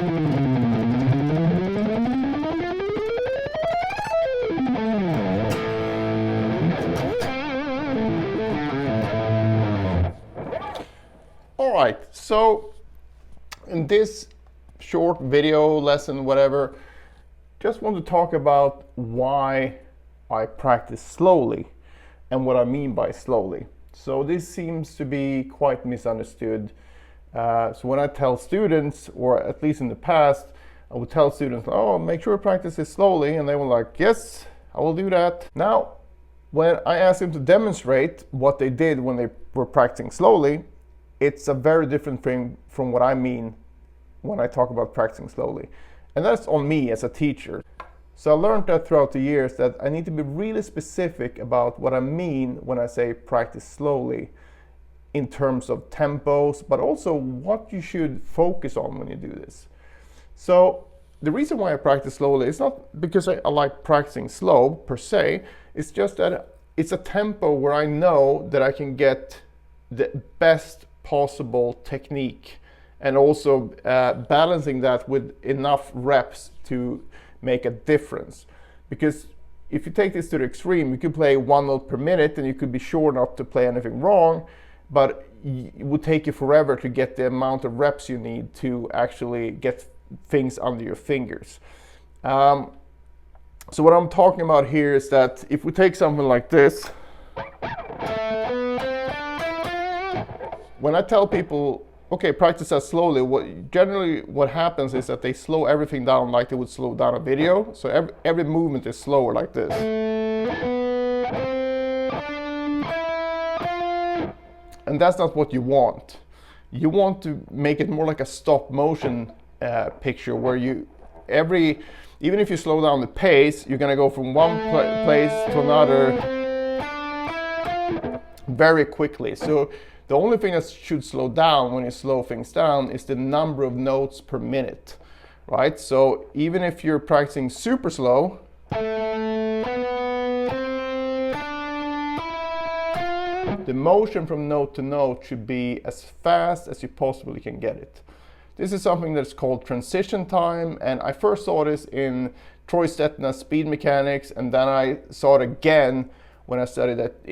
All right, so in this short video lesson, whatever, just want to talk about why I practice slowly and what I mean by slowly. So this seems to be quite misunderstood. So when I tell students, or at least in the past, I would tell students, oh, make sure you practice it slowly, and they were like, yes, I will do that. Now, when I asked them to demonstrate what they did when they were practicing slowly, it's a very different thing from what I mean when I talk about practicing slowly. And that's on me as a teacher. So I learned that throughout the years that I need to be really specific about what I mean when I say practice slowly in terms of tempos, but also what you should focus on when you do this. So the reason why I practice slowly is not because I like practicing slow per se, it's just that it's a tempo where I know that I can get the best possible technique, and also balancing that with enough reps to make a difference. Because if you take this to the extreme, you could play 1 note per minute and you could be sure not to play anything wrong, but it would take you forever to get the amount of reps you need to actually get things under your fingers. So what I'm talking about here is that if we take something like this, when I tell people, okay, practice that slowly, what happens is that they slow everything down like they would slow down a video. So every movement is slower like this. And that's not what you want. You want to make it more like a stop motion picture where even if you slow down the pace, you're gonna go from one place to another very quickly. So the only thing that should slow down when you slow things down is the number of notes per minute, right? So even if you're practicing super slow, the motion from note to note should be as fast as you possibly can get it. This is something that's called transition time, and I first saw this in Troy Stetna's speed mechanics, and then I saw it again when I studied at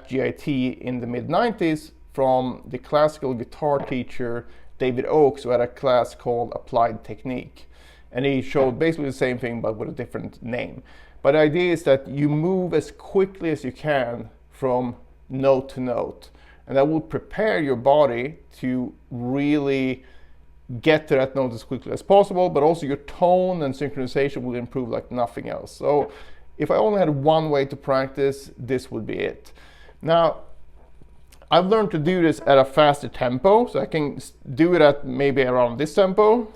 GIT in the mid-90s from the classical guitar teacher David Oakes, who had a class called Applied Technique. And he showed basically the same thing but with a different name. But the idea is that you move as quickly as you can from note to note. And that will prepare your body to really get to that note as quickly as possible, but also your tone and synchronization will improve like nothing else. So if I only had one way to practice, this would be it. Now, I've learned to do this at a faster tempo, so I can do it at maybe around this tempo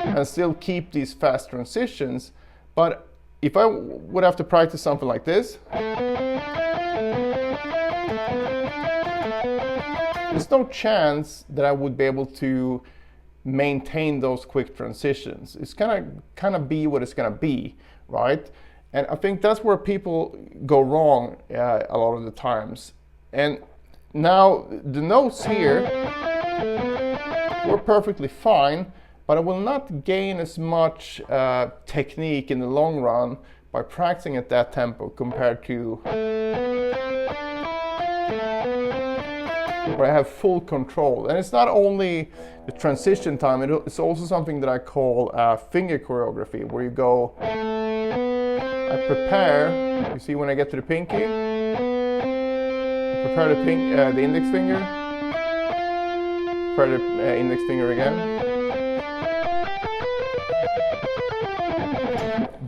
and still keep these fast transitions. But if I would have to practice something like this, there's no chance that I would be able to maintain those quick transitions. It's gonna kind of be what it's gonna be, right? And I think that's where people go wrong a lot of the times. And now the notes here were perfectly fine, but I will not gain as much technique in the long run by practicing at that tempo compared to where I have full control. And it's not only the transition time, it's also something that I call finger choreography, where you go, I prepare, you see when I get to the pinky, I prepare the index finger, prepare the index finger again.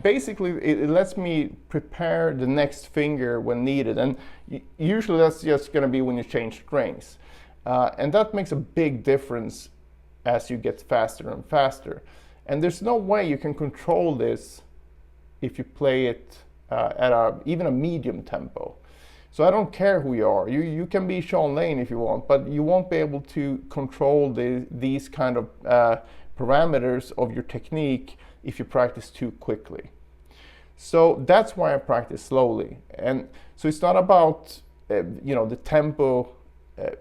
Basically, it lets me prepare the next finger when needed, and usually that's just going to be when you change strings. And that makes a big difference as you get faster and faster. And there's no way you can control this if you play it at even a medium tempo. So I don't care who you are. You can be Sean Lane if you want, but you won't be able to control these kind of parameters of your technique if you practice too quickly. So that's why I practice slowly. And so it's not about the tempo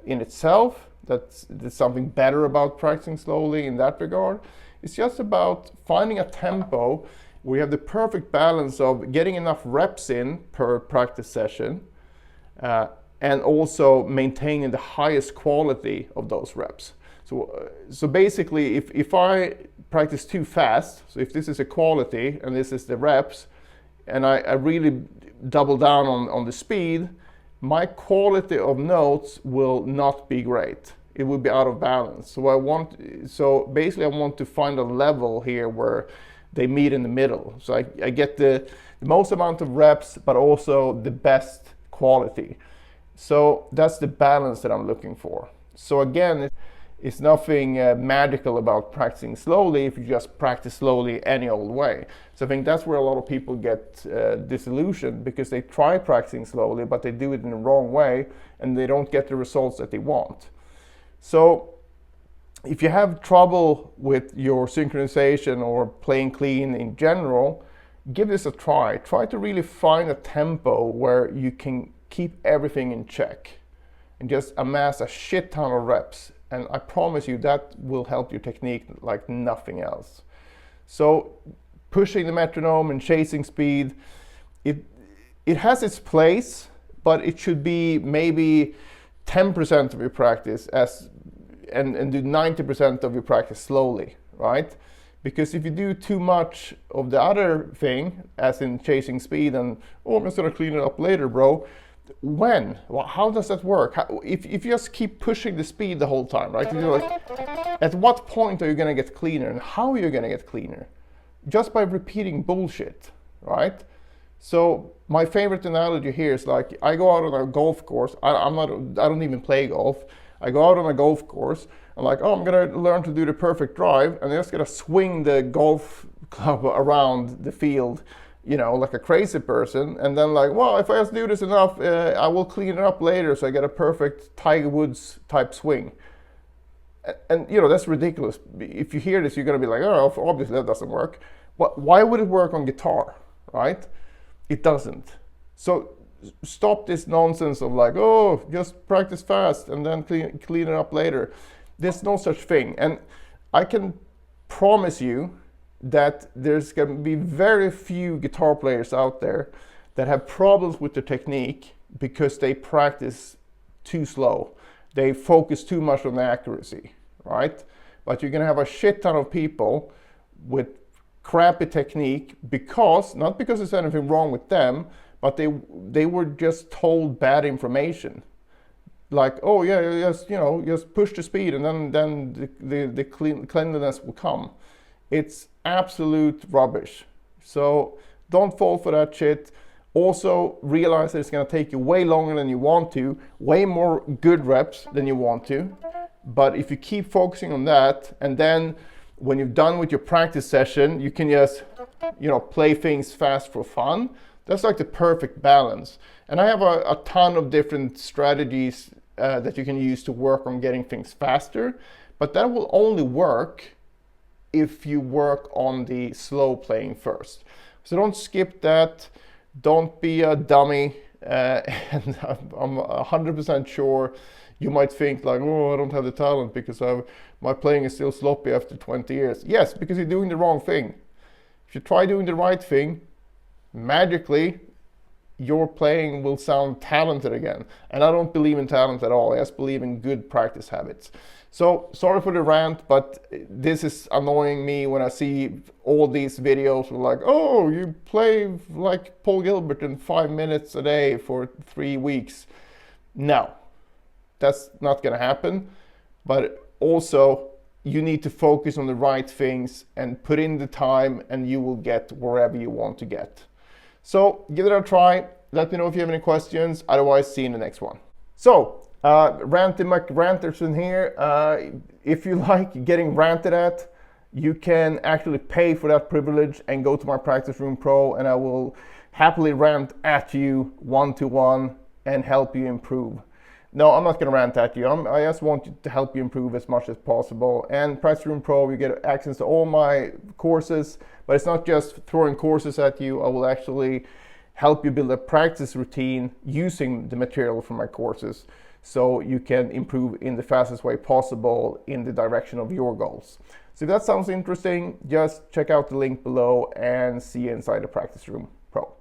in itself, That's something better about practicing slowly in that regard. It's just about finding a tempo where you have the perfect balance of getting enough reps in per practice session, and also maintaining the highest quality of those reps. So basically, if I practice too fast, so if this is a quality and this is the reps, and I really double down on the speed, my quality of notes will not be great. It will be out of balance. So basically I want to find a level here where they meet in the middle. So I get the most amount of reps, but also the best quality. So that's the balance that I'm looking for. So again, it's nothing magical about practicing slowly if you just practice slowly any old way. So I think that's where a lot of people get disillusioned, because they try practicing slowly, but they do it in the wrong way and they don't get the results that they want. So if you have trouble with your synchronization or playing clean in general, give this a try. Try to really find a tempo where you can keep everything in check and just amass a shit ton of reps. And I promise you that will help your technique like nothing else. So pushing the metronome and chasing speed, it has its place, but it should be maybe 10% of your practice and do 90% of your practice slowly, right? Because if you do too much of the other thing, as in chasing speed and, oh, I'm just gonna clean it up later, bro. When? Well, how does that work? If you just keep pushing the speed the whole time, right? You're like, at what point are you gonna get cleaner, and how are you gonna get cleaner? Just by repeating bullshit, right? So my favorite analogy here is like, I go out on a golf course. I don't even play golf. I go out on a golf course. I'm like, oh, I'm gonna learn to do the perfect drive, and I'm just gonna swing the golf club around the field, you know, like a crazy person. And then like, well, if I just do this enough, I will clean it up later, so I get a perfect Tiger Woods type swing. And you know, that's ridiculous. If you hear this, you're gonna be like, oh, obviously that doesn't work. Why would it work on guitar, right? It doesn't. So stop this nonsense of like, oh, just practice fast and then clean it up later. There's no such thing. And I can promise you that there's going to be very few guitar players out there that have problems with their technique because they practice too slow. They focus too much on the accuracy, right? But you're going to have a shit ton of people with crappy technique not because there's anything wrong with them, but they were just told bad information. Like, oh yeah, just push the speed and then the cleanliness will come. It's absolute rubbish. So don't fall for that shit. Also realize that it's gonna take you way longer than you want to, way more good reps than you want to. But if you keep focusing on that, and then when you're done with your practice session, you can just, play things fast for fun. That's like the perfect balance. And I have a ton of different strategies that you can use to work on getting things faster, but that will only work if you work on the slow playing first. So don't skip that. Don't be a dummy. And I'm 100% sure you might think like, oh, I don't have the talent because my playing is still sloppy after 20 years. Yes, because you're doing the wrong thing. If you try doing the right thing, magically your playing will sound talented again. And I don't believe in talent at all. I just believe in good practice habits. So sorry for the rant, but this is annoying me when I see all these videos like, oh, you play like Paul Gilbert in 5 minutes a day for 3 weeks. No, that's not gonna happen. But also you need to focus on the right things and put in the time, and you will get wherever you want to get. So give it a try. Let me know if you have any questions. Otherwise, see you in the next one. So, Ranting McRanterson here. If you like getting ranted at, you can actually pay for that privilege and go to my Practice Room Pro, and I will happily rant at you one-to-one and help you improve. No, I'm not going to rant at you. I just want to help you improve as much as possible. And Practice Room Pro, you get access to all my courses, but it's not just throwing courses at you. I will actually help you build a practice routine using the material from my courses. so you can improve in the fastest way possible in the direction of your goals. So if that sounds interesting, just check out the link below and see you inside the Practice Room Pro.